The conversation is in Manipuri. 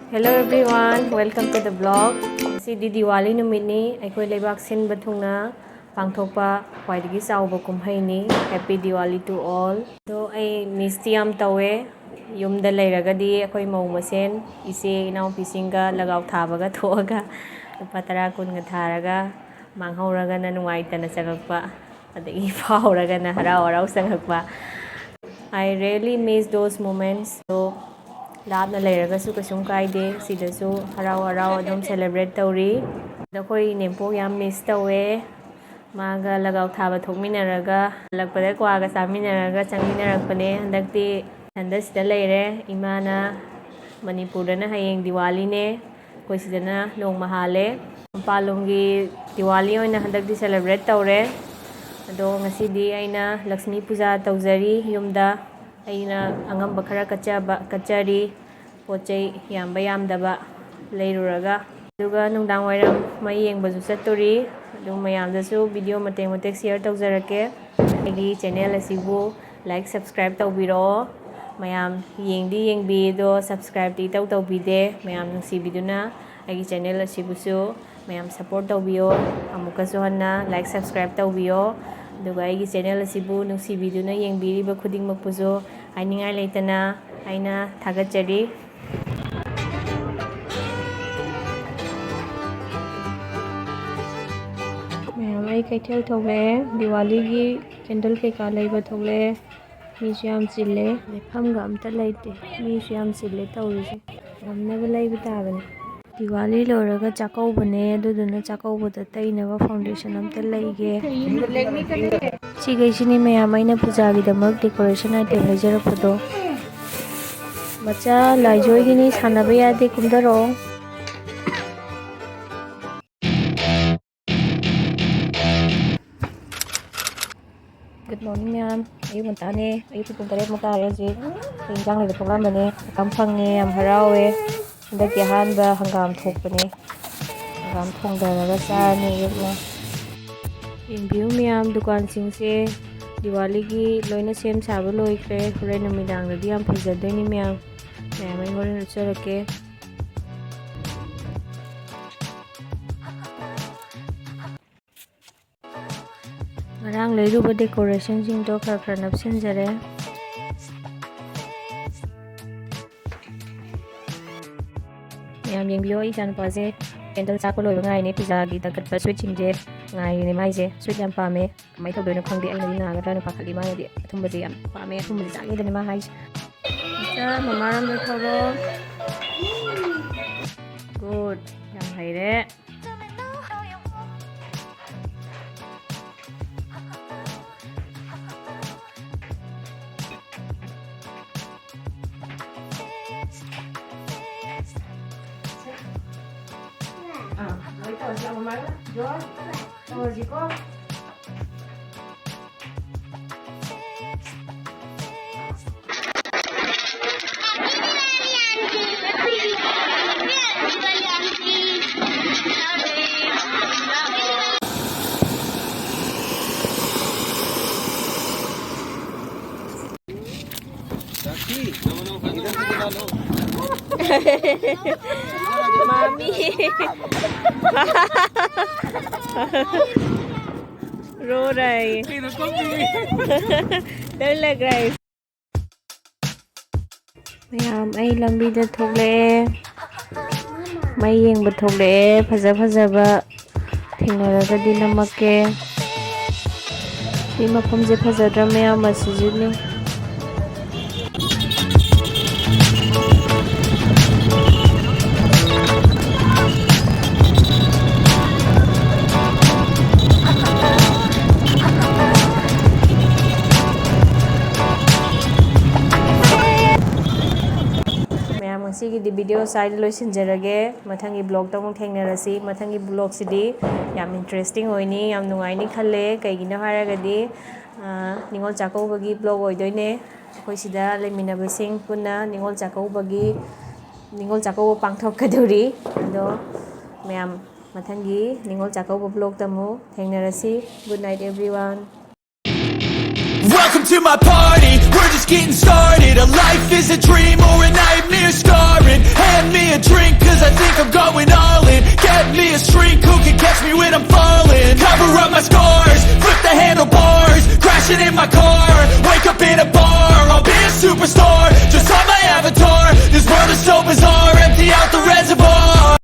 Hello everyone, welcome to the vlog. Sidi Diwali numini aikoi leibak sin bathungna pangthokpa khwaidagi chawba kumhai ni. Happy Diwali to all. So ai mistiam tawe yumda leiragadi aikoi mau masen ise inau pisinga lagaw thabaga thoaga patara kunga tharaga manghauraga na nuaitana chagakpa adagi phauraga na harau harau sangakpa. I really miss those moments. So lapna leiragasu kasum kaide sidasu harau harau adum celebrate tauri dakoi nempo yam miss tawe maga lagaw thaba thokminaraga lakpada kwaga saminaraga changminarapane handakti handasida leire imana Manipuri na hayeng Diwali ne koi sidana nong mahale palongi Diwali oina handakti celebrate taure ado ngasidi aina Lakshmi Puja taujari yumda aina angamba khara kachari pochai yamba yamdaba leiruraga aduga nungdang wairam mai yengbasu sattori adu mayamdasu video mateng matek share taujarake agi channel asibu like subscribe taubiro mayam yengdi yengbi do subscribe ti taubide mayam nungsibiduna agi channel asibusu mayam support taubiyo amukasu hanna like subscribe taubiyo aduga agi channel asibu nungsibiduna yengbiriba khudingmakpusu ainingai leitana aina thagachari mai kaithel thole Diwali gi candle ke ka leiba thole mi syam chille lepham ga amta leite mi syam chille tawrise amna ba leiba tabane Diwali loraga chakouba ne aduduna chakouba da tainaba foundation amta leige sigaisini mayam aina puja gi damak decoration item lejarapado macha laijoi gini sanaba yade kumdaro Good morning ma'am. Ayun munta ni. Ayun pung taret mo kaya si. Tinggang lagi program ba ni. Kampang ni am harawe. Dagyahan ba hanggang thok pa ni. Hanggang thong dalaga sa ni yun na. In view ma'am dukan sing se Diwali gi loina sem sabo loi kre hurai numidang na di am phajadoi ni ma'am. Ma'am ay horan utsurake. Ngarang leiruba decoration jingdo khara khara napsinjare yam yengbiyo isan paje candle chako loiba ngai ne pizza gi dakat pa switching je ngai ne mai je switch yam pame mai thok doina khangdi aina ni naga rana pakhali ma di thumba je yam pame thumba je jage dani ma hai cha mamaram de thoro good yam haire Mami रो रही डर लग रहा है मैम आई लंबी द थोले मई येंग बथोले फजा फजाबा थेंगरगदी नमके सी मफम जे फजाद्रा मैम मसजिदनी Sigi di video side loisin jarage mathangi blog ta mong thengnarasi mathangi blog sidi yam interesting hoini yam nungai ni khalle kaigina haragadi Ningol chakouba gi blog oidoine koi sida lemina sing punna Ningol chakouba pangthok kaduri ado mayam mathangi Ningol chakouba blog tamu thengnarasi good night everyone Welcome to my party, we're just getting started. A life is a dream or a nightmare scarring. Hand me a drink. my scars, flip the handlebars, crashing in my car.